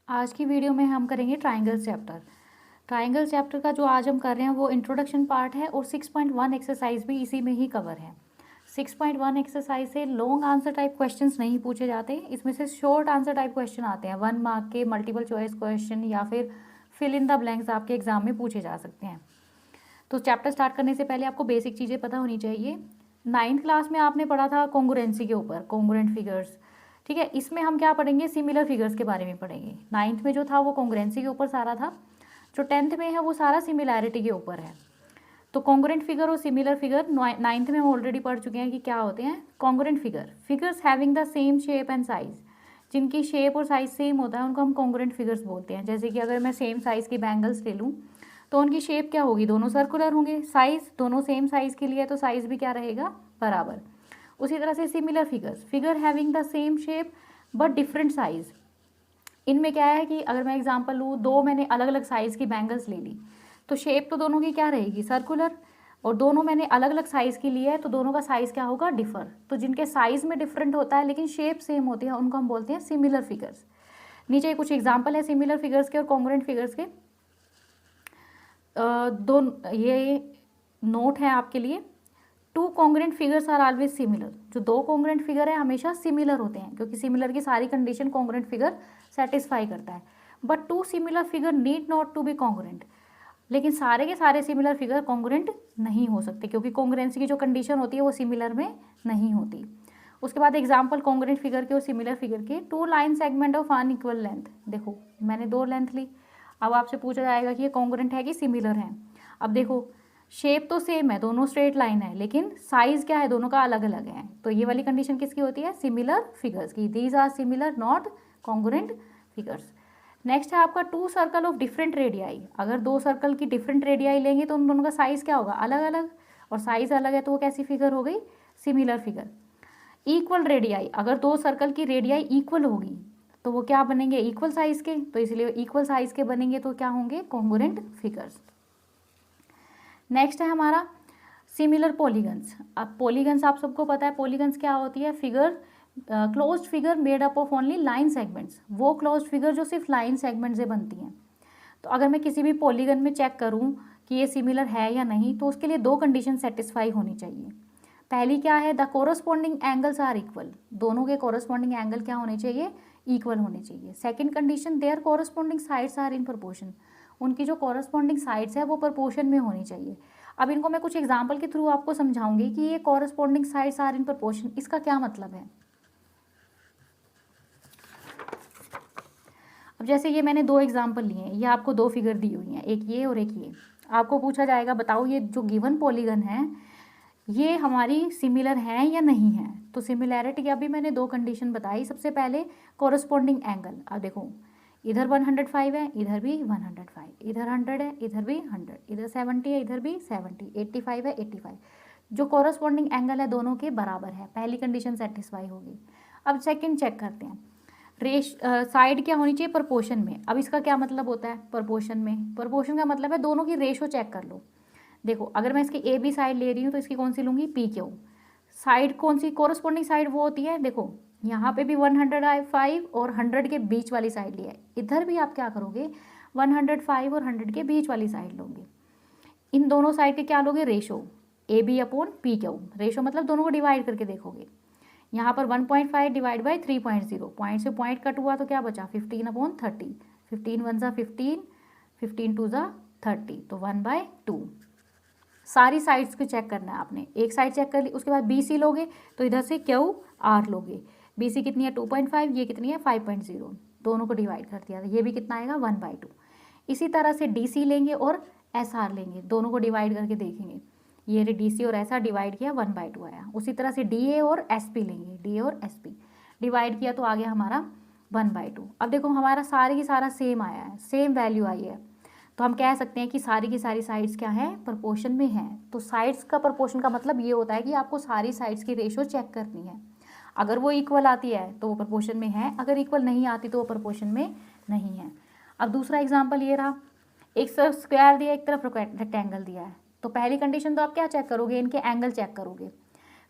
आज की वीडियो में हम करेंगे ट्राइंगल चैप्टर। ट्राइंगल चैप्टर का जो आज हम कर रहे हैं वो इंट्रोडक्शन पार्ट है और 6.1 एक्सरसाइज भी इसी में ही कवर है। 6.1 एक्सरसाइज से लॉन्ग आंसर टाइप क्वेश्चंस नहीं पूछे जाते, इसमें से शॉर्ट आंसर टाइप क्वेश्चन आते हैं। 1 मार्क के मल्टीपल चॉइस क्वेश्चन या फिर फिल इन द ब्लैंक्स आपके एग्जाम में पूछे जा सकते हैं। तो चैप्टर स्टार्ट करने से पहले आपको बेसिक चीज़ें पता होनी चाहिए। 9th क्लास में आपने पढ़ा था कॉन्ग्रुएंसी के ऊपर, कॉन्ग्रुएंट फिगर्स, ठीक है। इसमें हम क्या पढ़ेंगे, सिमिलर फिगर्स के बारे में पढ़ेंगे। 9th में जो था वो कॉन्ग्रुएंसी के ऊपर सारा था, जो 10th में है वो सारा सिमिलैरिटी के ऊपर है। तो कॉन्ग्रुएंट फिगर और सिमिलर फिगर 9th में हम ऑलरेडी पढ़ चुके हैं कि क्या होते हैं। Congruent figure, figures having the same shape and size, जिनकी शेप और साइज सेम होता है उनको हम कॉन्ग्रुएंट फिगर्स बोलते हैं। जैसे कि अगर मैं सेम साइज़ की बैंगल्स ले लूँ तो उनकी शेप क्या होगी, दोनों सर्कुलर होंगे। साइज़ दोनों सेम साइज़ के लिए तो साइज़ भी क्या रहेगा, बराबर। उसी तरह से similar figures, figure having the same shape but different size. इनमें क्या है कि अगर मैं एग्जांपल लूँ, दो मैंने अलग अलग साइज़ की बैंगल्स ले ली तो शेप तो दोनों की क्या रहेगी, सर्कुलर। और दोनों मैंने अलग अलग साइज़ की ली है तो दोनों का साइज़ क्या होगा, डिफर। तो जिनके साइज़ में डिफरेंट होता है लेकिन शेप सेम होती है उनको हम बोलते हैं सिमिलर फिगर्स। नीचे कुछ एग्जाम्पल है सिमिलर फिगर्स के और कॉन्ग्रुएंट फिगर्स के। दो ये नोट है आपके लिए। 2 congruent figures are always similar, जो 2 कॉन्ग्रुएंट फिगर है हमेशा सिमिलर होते हैं क्योंकि सिमिलर की सारी कंडीशन कॉन्ग्रुएंट फिगर सेटिस्फाई करता है। But 2 similar figure need not to be congruent, लेकिन सारे के सारे सिमिलर फिगर कॉन्ग्रुएंट नहीं हो सकते क्योंकि कॉन्ग्रुएंसी की जो कंडीशन होती है वो सिमिलर में नहीं होती। उसके बाद एग्जाम्पल कॉन्ग्रुएंट फिगर के और सिमिलर फिगर के। 2 line segment of unequal length, देखो मैंने 2 लेंथ ली, अब आपसे पूछा जाएगा कि ये कॉन्ग्रुएंट है कि सिमिलर है। अब देखो शेप तो सेम है, दोनों स्ट्रेट लाइन है, लेकिन साइज क्या है, दोनों का अलग अलग है। तो ये वाली कंडीशन किसकी होती है, सिमिलर फिगर्स की। These are similar not congruent figures. Next है आपका 2 सर्कल ऑफ डिफरेंट रेडियाई। अगर 2 सर्कल की डिफरेंट रेडियाई लेंगे तो उन दोनों का साइज क्या होगा, अलग अलग, और साइज अलग है तो वो कैसी फिगर हो गई, सिमिलर फिगर। इक्वल रेडियाई, अगर 2 सर्कल की रेडियाई इक्वल होगी तो वो क्या बनेंगे, इक्वल साइज के, तो इसलिए इक्वल साइज के बनेंगे तो क्या होंगे, कॉन्ग्रुएंट फिगर्स। नेक्स्ट है हमारा सिमिलर पॉलीगन्स। अब पॉलीगन्स आप सबको पता है, पॉलीगन्स क्या होती है, figure closed figure made up of only line segments, वो क्लोज्ड फिगर जो सिर्फ लाइन सेगमेंट से बनती हैं। तो अगर मैं किसी भी पॉलीगन में चेक करूं कि ये सिमिलर है या नहीं तो उसके लिए 2 कंडीशन सेटिस्फाई होनी चाहिए। पहली क्या है, the corresponding angles are equal, दोनों के कोरस्पॉन्डिंग एंगल क्या होने चाहिए, इक्वल होने चाहिए। Second condition, their corresponding sides are in proportion, उनकी जो कोरस्पॉन्डिंग साइड्स है वो प्रोपोर्शन में होनी चाहिए। अब इनको मैं कुछ एग्जांपल के थ्रू आपको समझाऊंगी कि ये corresponding sides are in proportion, इसका क्या मतलब है। अब जैसे ये मैंने 2 एग्जांपल लिए हैं, ये आपको 2 फिगर दी हुई हैं, एक ये और एक ये। आपको पूछा जाएगा बताओ ये जो गिवन पॉलीगन है ये हमारी सिमिलर है या नहीं है। तो सिमिलैरिटी की अभी मैंने 2 कंडीशन बताई। सबसे पहले कोरस्पॉन्डिंग एंगल, अब देखो इधर 105 है, इधर भी 105, इधर 100 है, इधर भी 100, इधर 70 है, इधर भी 70, 85 है, 85, जो कोरस्पॉन्डिंग एंगल है दोनों के बराबर है, पहली कंडीशन सेटिस्फाई होगी। अब सेकंड चेक करते हैं, साइड क्या होनी चाहिए, प्रोपोर्शन में। अब इसका क्या मतलब होता है, प्रोपोर्शन में, प्रोपोर्शन का मतलब है दोनों की रेशो चेक कर लो। देखो अगर मैं इसकी ए बी साइड ले रही हूँ तो इसकी कौन सी लूँगी, पी क्यू। साइड कौन सी, कोरस्पॉन्डिंग साइड वो होती है, देखो यहाँ पे भी 105 और 100 के बीच वाली साइड लिया है, इधर भी आप क्या करोगे, 105 और 100 के बीच वाली साइड लोगे। इन दोनों साइड के क्या लोगे, ratio, A B upon P Q. Ratio मतलब दोनों को डिवाइड करके देखोगे। यहाँ पर 1.5 डिवाइड बाई 3.0, पॉइंट से पॉइंट कट हुआ तो क्या बचा, 15/30, 15 1 ज़ा 15, 15 2 ज़ा 30, तो 1/2। सारी साइड्स को चेक करना है आपने, एक साइड चेक कर ली, उसके बाद बी सी लोगे तो इधर से क्यू आर लोगे। बी सी कितनी है 2.5, ये कितनी है 5.0, दोनों को डिवाइड कर दिया तो ये भी कितना आएगा 1/2। इसी तरह से डी सी लेंगे और एस आर लेंगे, दोनों को डिवाइड करके देखेंगे, ये डी सी और ऐसा डिवाइड किया 1/2 आया। उसी तरह से डी ए और एस पी लेंगे, डी ए और एस पी डिवाइड किया तो आ गया हमारा 1/2। अब देखो हमारा सारे की सारा सेम आया है, सेम वैल्यू आई है, तो हम कह सकते हैं कि सारी की सारी साइड्स क्या है, प्रोपोर्शन में है। तो साइड्स का प्रोपोर्शन का मतलब ये होता है कि आपको सारी साइड्स की रेशो चेक करनी है। अगर वो इक्वल आती है तो वो प्रोपोर्शन में है, अगर इक्वल नहीं आती तो वो प्रोपोर्शन में नहीं है। अब दूसरा एग्जाम्पल ये रहा, एक तरफ स्क्वायर दिया, एक तरफ रेक्टेंगल दिया है। तो पहली कंडीशन तो आप क्या चेक करोगे, इनके एंगल चेक करोगे।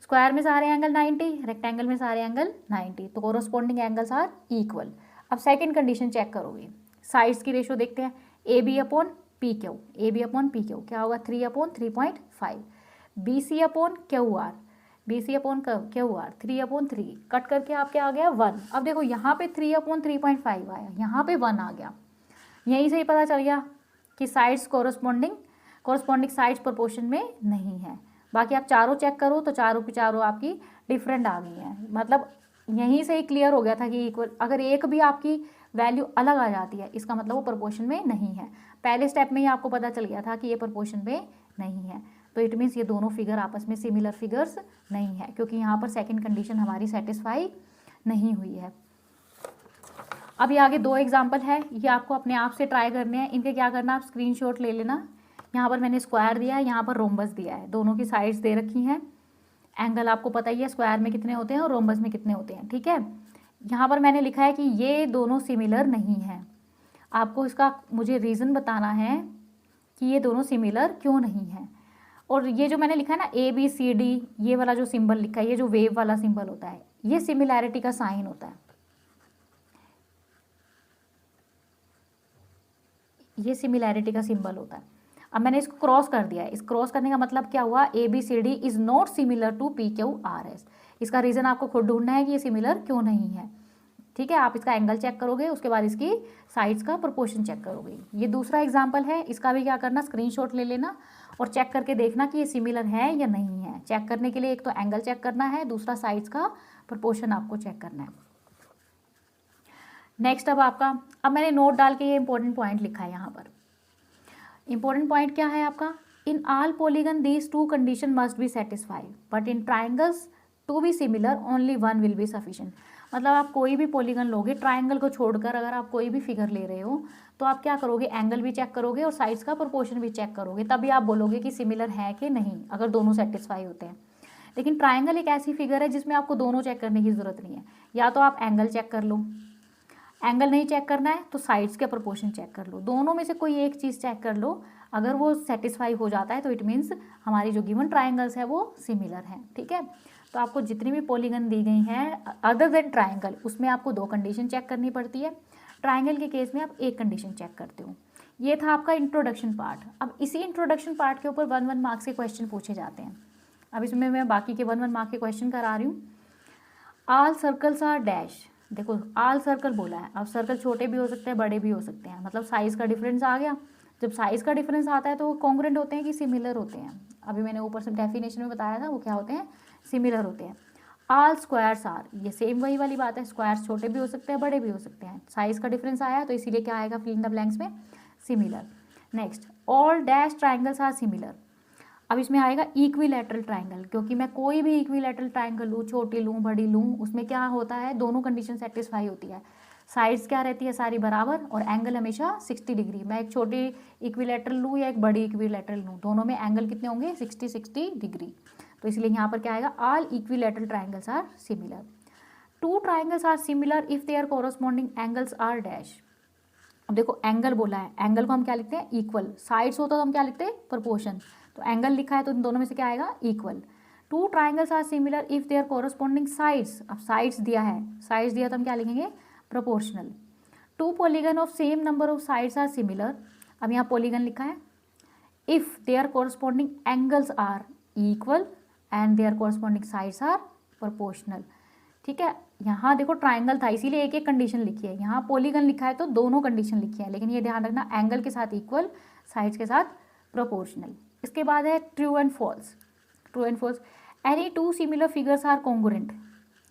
स्क्वायर में सारे एंगल 90, रेक्टेंगल में सारे एंगल 90, तो कोरस्पॉन्डिंग एंगल्स आर इक्वल। अब सेकंड कंडीशन चेक करोगे, साइड्स की रेशो देखते हैं, A B upon P Q, A B upon P Q क्या होगा 3/3.5, B C upon Q R, B C upon Q R 3/3, cut करके आपके आ गया 1। अब देखो यहाँ पे 3/3.5 आया, यहाँ पे 1 आ गया, यहीं से ही पता चल गया कि साइड्स कॉरस्पॉन्डिंग साइड्स प्रोपोर्शन में नहीं है। बाकी आप चारों चेक करो तो चारों की चारों आपकी डिफरेंट आ गई हैं, मतलब यहीं से ही क्लियर हो गया था कि इक्वल, अगर एक भी आपकी वैल्यू अलग आ जाती है इसका मतलब वो प्रोपोर्शन में नहीं है। पहले स्टेप में ही आपको पता चल गया था कि ये प्रोपोर्शन में नहीं है, तो इट मीन्स ये दोनों फिगर आपस में सिमिलर फिगर्स नहीं है, क्योंकि यहाँ पर सेकंड कंडीशन हमारी सेटिस्फाई नहीं हुई है। अब ये आगे 2 एग्जाम्पल है, ये आपको अपने आप से ट्राई करने हैं। इनके क्या करना, आप स्क्रीनशॉट ले लेना। यहाँ पर मैंने स्क्वायर दिया है, यहाँ पर रोम्बस दिया है, दोनों की साइड्स दे रखी हैं। एंगल आपको पता ही है स्क्वायर में कितने होते हैं और रोम्बस में कितने होते हैं, ठीक है। यहाँ पर मैंने लिखा है कि ये दोनों सिमिलर नहीं हैं। आपको इसका मुझे रीज़न बताना है कि ये दोनों सिमिलर क्यों नहीं हैं। और ये जो मैंने लिखा है ना ABCD, ये वाला जो सिंबल लिखा है, ये जो वेव वाला सिंबल होता है, ये सिमिलैरिटी का साइन होता है, ये सिमिलैरिटी का सिंबल होता है। अब मैंने इसको क्रॉस कर दिया है, इस क्रॉस करने का मतलब क्या हुआ, ABCD is not similar to PQRS। इसका रीज़न आपको खुद ढूंढना है कि ये सिमिलर क्यों नहीं है, ठीक है। आप इसका एंगल चेक करोगे, उसके बाद इसकी साइड्स का प्रोपोर्शन चेक करोगे। ये दूसरा एग्जाम्पल है, इसका भी क्या करना, स्क्रीनशॉट ले लेना और चेक करके देखना कि ये सिमिलर है या नहीं है। चेक करने के लिए एक तो एंगल चेक करना है, दूसरा साइड्स का प्रोपोर्शन आपको चेक करना है। नेक्स्ट अब मैंने नोट डाल के ये इंपॉर्टेंट पॉइंट लिखा है यहाँ पर। इंपॉर्टेंट पॉइंट क्या है आपका, in all polygon these 2 condition must be satisfied but in triangles to be similar only 1 will be sufficient. मतलब आप कोई भी पॉलीगन लोगे, ट्राइंगल को छोड़कर अगर आप कोई भी फिगर ले रहे हो तो आप क्या करोगे, एंगल भी चेक करोगे और साइड्स का प्रोपोर्शन भी चेक करोगे, तभी आप बोलोगे कि सिमिलर है कि नहीं, अगर दोनों सेटिस्फाई होते हैं। लेकिन ट्राइंगल एक ऐसी फिगर है जिसमें आपको दोनों चेक करने की ज़रूरत नहीं है। या तो आप एंगल चेक कर लो, एंगल नहीं चेक करना है तो साइड्स के प्रोपोर्शन चेक कर लो, दोनों में से कोई एक चीज़ चेक कर लो। अगर वो सेटिस्फाई हो जाता है तो इट मीन्स हमारी जो गिवन ट्राइंगल्स है वो सिमिलर हैं, ठीक है। तो आपको जितनी भी पॉलीगन दी गई हैं अदर देन ट्राइंगल, उसमें आपको 2 कंडीशन चेक करनी पड़ती है। ट्राइंगल के केस में आप 1 कंडीशन चेक करते हो। ये था आपका इंट्रोडक्शन पार्ट। अब इसी इंट्रोडक्शन पार्ट के ऊपर 1-1 मार्क्स के क्वेश्चन पूछे जाते हैं। अब इसमें मैं बाकी के 1-1 मार्क के क्वेश्चन करा रही हूँ। ऑल सर्कल्स आर डैश, देखो ऑल सर्कल बोला है, अब सर्कल छोटे भी हो सकते हैं बड़े भी हो सकते हैं, मतलब साइज़ का डिफरेंस आ गया। जब साइज़ का डिफरेंस आता है तो वो कॉन्ग्रुएंट होते हैं कि सिमिलर होते हैं। अभी मैंने ऊपर से डेफिनेशन में बताया था वो क्या होते हैं, सिमिलर होते हैं। ऑल स्क्वायर्स आर, ये सेम वही वाली बात है, स्क्वायर्स छोटे भी हो सकते हैं बड़े भी हो सकते हैं, साइज़ का डिफरेंस आया तो इसीलिए क्या आएगा फिल इन द ब्लैंक्स में, similar. Next, all dash triangles are similar. अब इसमें आएगा इक्विलैटरल ट्राइंगल, क्योंकि मैं कोई भी इक्विलैटरल ट्राइंगल लूँ, छोटी लूँ बड़ी लूँ, उसमें क्या होता है, दोनों कंडीशन सेटिस्फाई होती है। साइड्स क्या रहती है सारी बराबर और एंगल हमेशा 60 डिग्री। मैं एक छोटी इक्विलैटरल लूँ या एक बड़ी इक्विलैटरल लूँ, दोनों में एंगल कितने होंगे, 60 डिग्री। तो इसलिए यहाँ पर क्या आएगा, all equilateral triangles are similar. 2 triangles are similar if their corresponding angles are dash. अब देखो एंगल बोला है, एंगल को हम क्या लिखते हैं, इक्वल। साइड्स होता तो हम क्या लिखते हैं, प्रोपोर्शन। तो एंगल लिखा है तो इन दोनों में से क्या आएगा, equal. 2 triangles are similar if their corresponding sides, अब साइड्स दिया है, साइड्स दिया तो हम क्या लिखेंगे, proportional. 2 polygon of same number of sides are similar, अब यहाँ पॉलीगन लिखा है, if their corresponding angles are equal and their corresponding sides are proportional, ठीक है। यहाँ देखो ट्राइंगल था इसीलिए एक एक कंडीशन लिखी है, यहाँ पॉलीगन लिखा है तो दोनों कंडीशन लिखी है, लेकिन ये ध्यान रखना एंगल के साथ इक्वल, साइड्स के साथ प्रोपोर्शनल। इसके बाद है true and false. True and false, any 2 similar figures are congruent.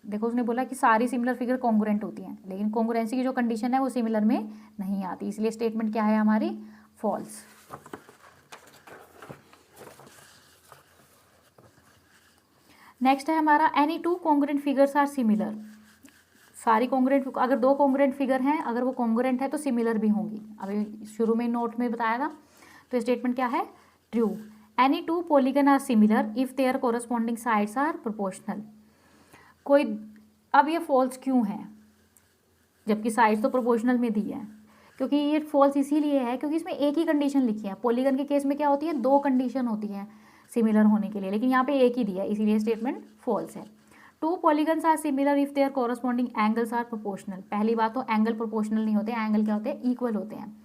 देखो उसने बोला कि सारी सिमिलर फिगर कॉन्ग्रुएंट होती हैं, लेकिन कॉन्ग्रुएंसी की जो कंडीशन है वो सिमिलर में नहीं आती, इसलिए स्टेटमेंट क्या है हमारी, फॉल्स। नेक्स्ट है हमारा any 2 congruent figures are similar. सारी कॉन्ग्रुएंट, अगर 2 कॉन्ग्रुएंट फिगर हैं, अगर वो कॉन्ग्रुएंट है तो सिमिलर भी होंगी। अभी शुरू में नोट में बताया था, तो स्टेटमेंट क्या है, true. Any 2 polygon are similar if their corresponding sides are proportional. कोई, अब ये फॉल्स क्यों है जबकि साइड्स तो प्रोपोर्शनल में दी है, क्योंकि ये फॉल्स इसीलिए है क्योंकि इसमें एक ही कंडीशन लिखी है। पॉलीगन के केस में क्या होती है, 2 कंडीशन होती है सिमिलर होने के लिए, लेकिन यहाँ पे एक ही दिया है, इसीलिए स्टेटमेंट फॉल्स है। Two polygons are similar if their corresponding angles are proportional. पहली बात तो एंगल प्रोपोर्शनल नहीं होते, एंगल क्या होते हैं, इक्वल होते हैं।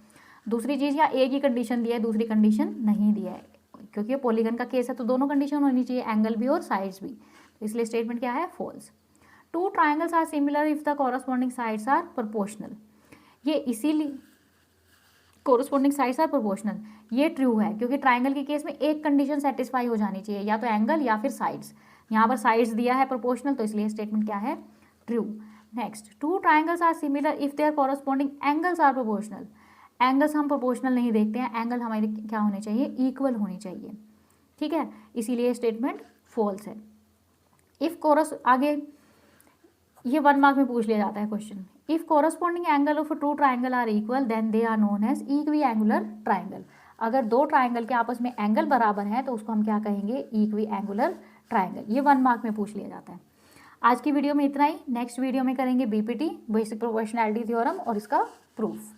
दूसरी चीज़, या एक ही कंडीशन दिया है, दूसरी कंडीशन नहीं दिया है, क्योंकि पॉलीगन का केस है तो दोनों कंडीशन होनी चाहिए, एंगल भी और साइड्स भी, तो इसलिए स्टेटमेंट क्या है, false. Two triangles are similar if the corresponding sides are proportional. ये इसीलिए कोरस्पॉन्डिंग साइड्स आर प्रोपोर्शनल, ये ट्रू है, क्योंकि ट्राइंगल के केस में एक कंडीशन सेटिस्फाई हो जानी चाहिए, या तो एंगल या फिर साइड्स। यहाँ पर साइड्स दिया है प्रोपोर्शनल, तो इसलिए स्टेटमेंट क्या है, true. Next, two triangles are similar if their corresponding angles are proportional. Angles हम प्रोपोर्शनल नहीं देखते हैं, एंगल हमारे क्या होने चाहिए, इक्वल होनी चाहिए, ठीक है, इसीलिए स्टेटमेंट फॉल्स है। इफ कोरस, आगे ये 1 मार्क में पूछ लिया जाता है question, if corresponding angle of two triangle are equal then they are known as equiangular triangle. अगर दो ट्राइंगल के आपस में एंगल बराबर हैं तो उसको हम क्या कहेंगे, इक्वी एंगुलर ट्राइंगल। ये 1 मार्क में पूछ लिया जाता है। आज की वीडियो में इतना ही, नेक्स्ट वीडियो में करेंगे बीपीटी, बेसिक प्रोपोर्शनैलिटी थ्योरम, और इसका प्रूफ।